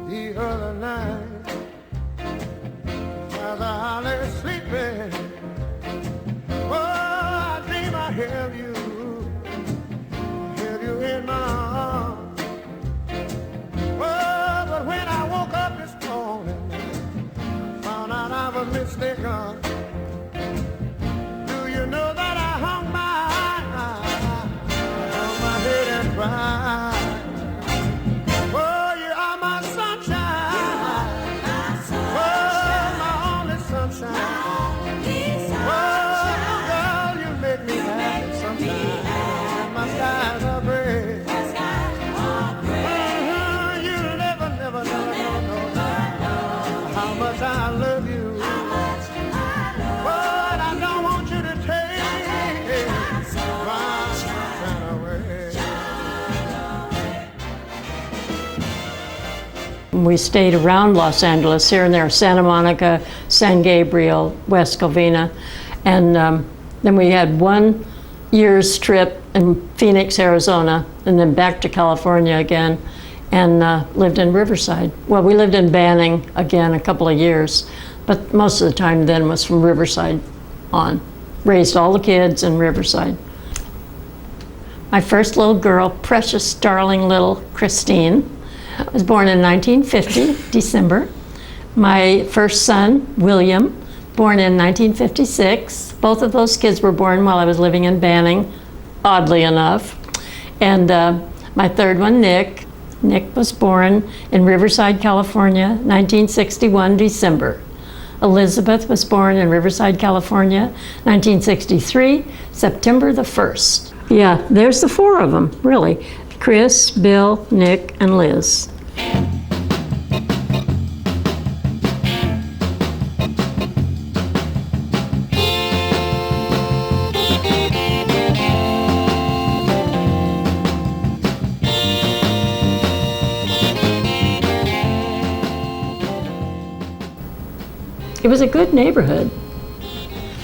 the other night as I lay sleeping. Oh, I dream I have you in my arms. Oh, but when I woke up this morning, found out I was mistaken. Do you know that I hung my head and cried? I love you, but I don't want you to take my sunshine away. We stayed around Los Angeles, here and there, Santa Monica, San Gabriel, West Covina, and then we had 1 year's trip in Phoenix, Arizona, and then back to California again, and lived in Riverside. Well, we lived in Banning again a couple of years, but most of the time then was from Riverside on. Raised all the kids in Riverside. My first little girl, precious, darling little Christine, was born in 1950, December. My first son, William, born in 1956. Both of those kids were born while I was living in Banning, oddly enough. And my third one, Nick was born in Riverside, California, 1961, December. Elizabeth was born in Riverside, California, 1963, September the 1st. Yeah, there's the 4 of them, really. Chris, Bill, Nick, and Liz. It was a good neighborhood.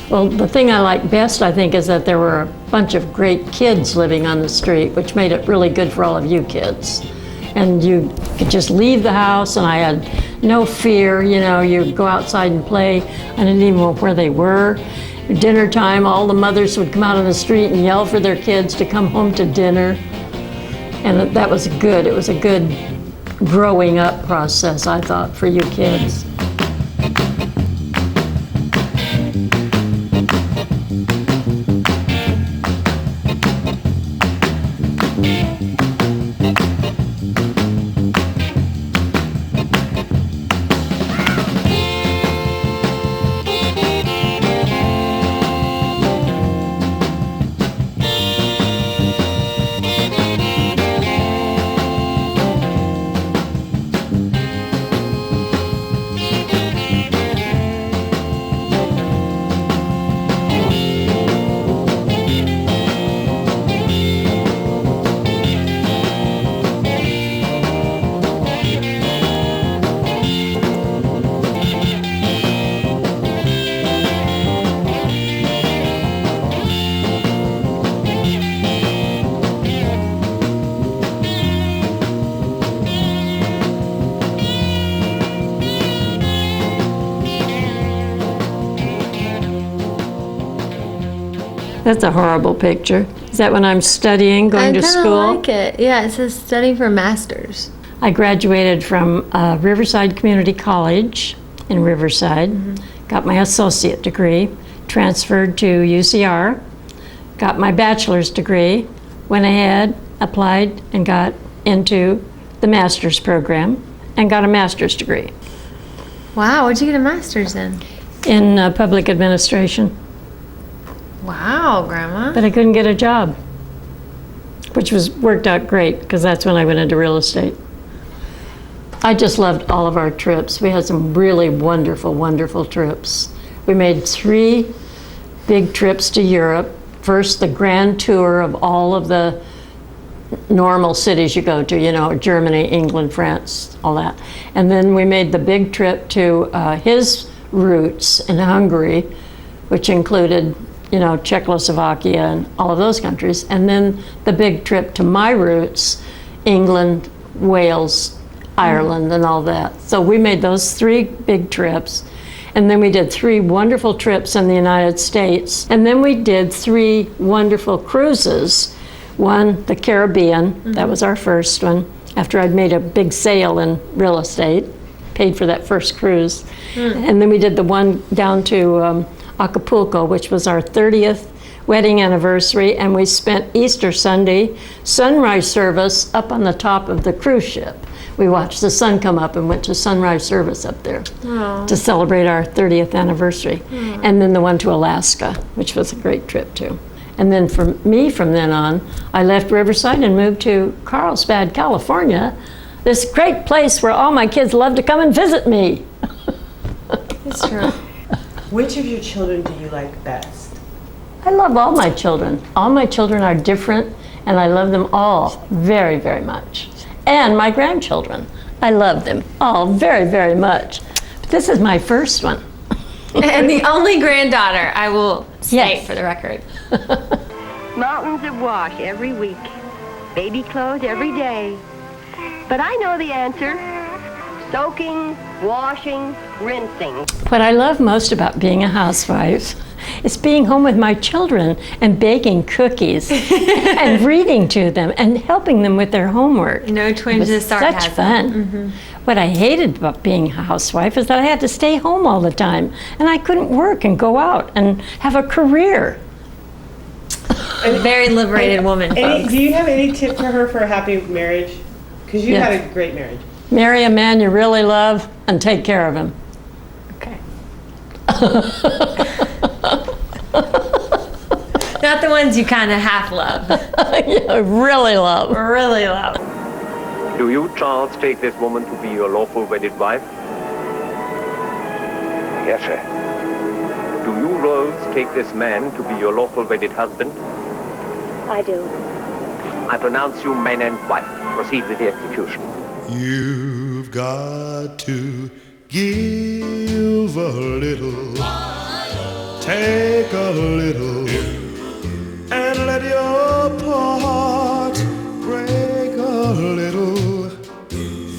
Well, the thing I like best, I think, is that there were a bunch of great kids living on the street, which made it really good for all of you kids. And you could just leave the house, and I had no fear, you know, you'd go outside and play. I didn't even know where they were. At dinner time, all the mothers would come out on the street and yell for their kids to come home to dinner. And that was good. It was a good growing up process, I thought, for you kids. That's a horrible picture. Is that when I'm studying, going to school? I kind of like it. Yeah, it says studying for master's. I graduated from Riverside Community College in Riverside, got my associate degree, transferred to UCR, got my bachelor's degree, went ahead, applied, and got into the master's program, and got a master's degree. Wow, what'd you get a master's in? In public administration. Wow, Grandma. But I couldn't get a job, which worked out great, because that's when I went into real estate. I just loved all of our trips. We had some really wonderful, wonderful trips. We made 3 big trips to Europe. First, the grand tour of all of the normal cities you go to, you know, Germany, England, France, all that. And then we made the big trip to his roots in Hungary, which included, you know, Czechoslovakia and all of those countries. And then the big trip to my roots, England, Wales, Ireland and all that. So we made those 3 big trips. And then we did 3 wonderful trips in the United States. And then we did 3 wonderful cruises. One, the Caribbean, that was our first one, after I'd made a big sale in real estate, paid for that first cruise. And then we did the one down to Acapulco, which was our 30th wedding anniversary, and we spent Easter Sunday sunrise service up on the top of the cruise ship. We watched the sun come up and went to sunrise service up there to celebrate our 30th anniversary. And then the one to Alaska, which was a great trip too. And then for me, from then on, I left Riverside and moved to Carlsbad, California, this great place where all my kids love to come and visit me. It's true. Which of your children do you like best? I love all my children. All my children are different, and I love them all very, very much. And my grandchildren. I love them all very, very much. But this is my first one. And the only granddaughter, I will state Yes. for the record. Mountains of wash every week. Baby clothes every day. But I know the answer. Soaking, washing, rinsing. What I love most about being a housewife is being home with my children and baking cookies and reading to them and helping them with their homework. No twinges It of was sarcasm. such fun. What I hated about being a housewife is that I had to stay home all the time and I couldn't work and go out and have a career. A very liberated woman, folks. Do you have any tip for her for a happy marriage? Because you Yes. had a great marriage. Marry a man you really love and take care of him. Okay. Not the ones you kind of half love. Yeah, really love. Really love. Do you, Charles, take this woman to be your lawful wedded wife? Yes, sir. Do you, Rose, take this man to be your lawful wedded husband? I do. I pronounce you man and wife. Proceed with the execution. You've got to give a little, take a little, and let your heart break a little.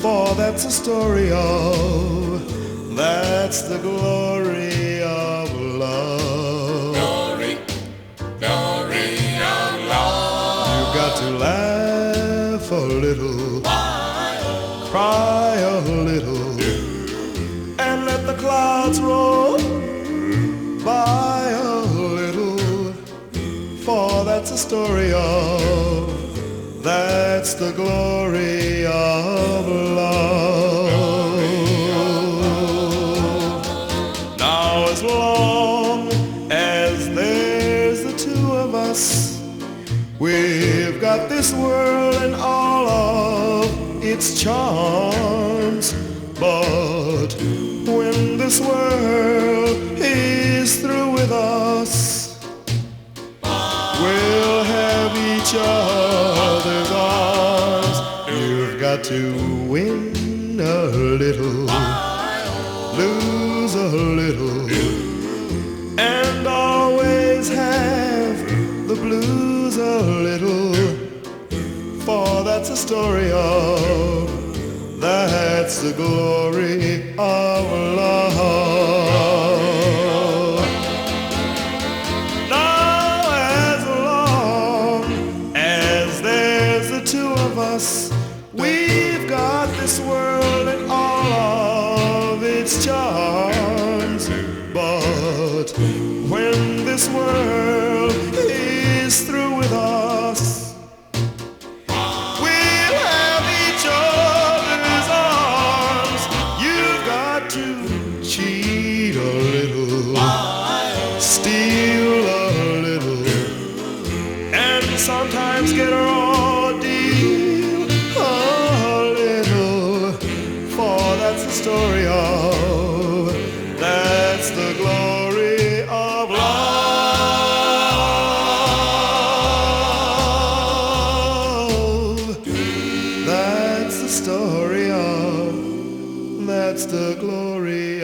For that's the story of, that's the glory of love. Glory of love. You've got to laugh a little, cry a little, and let the clouds roll by a little. For that's the story of, that's the glory of love. Now as long as there's the 2 of us, we've got this world and all of its charms. But when this world is through with us, we'll have each other's arms. You've got to win a little, lose a little, and always have the blues a little. For that's the story of, that's the glory of love. Now as long as there's the 2 of us, we've got this world and all of its charms. But when this world is through with us, cheat a little, steal a little, and sometimes get a raw deal a little. For that's the story of, that's the glory of love. That's the story of, that's the glory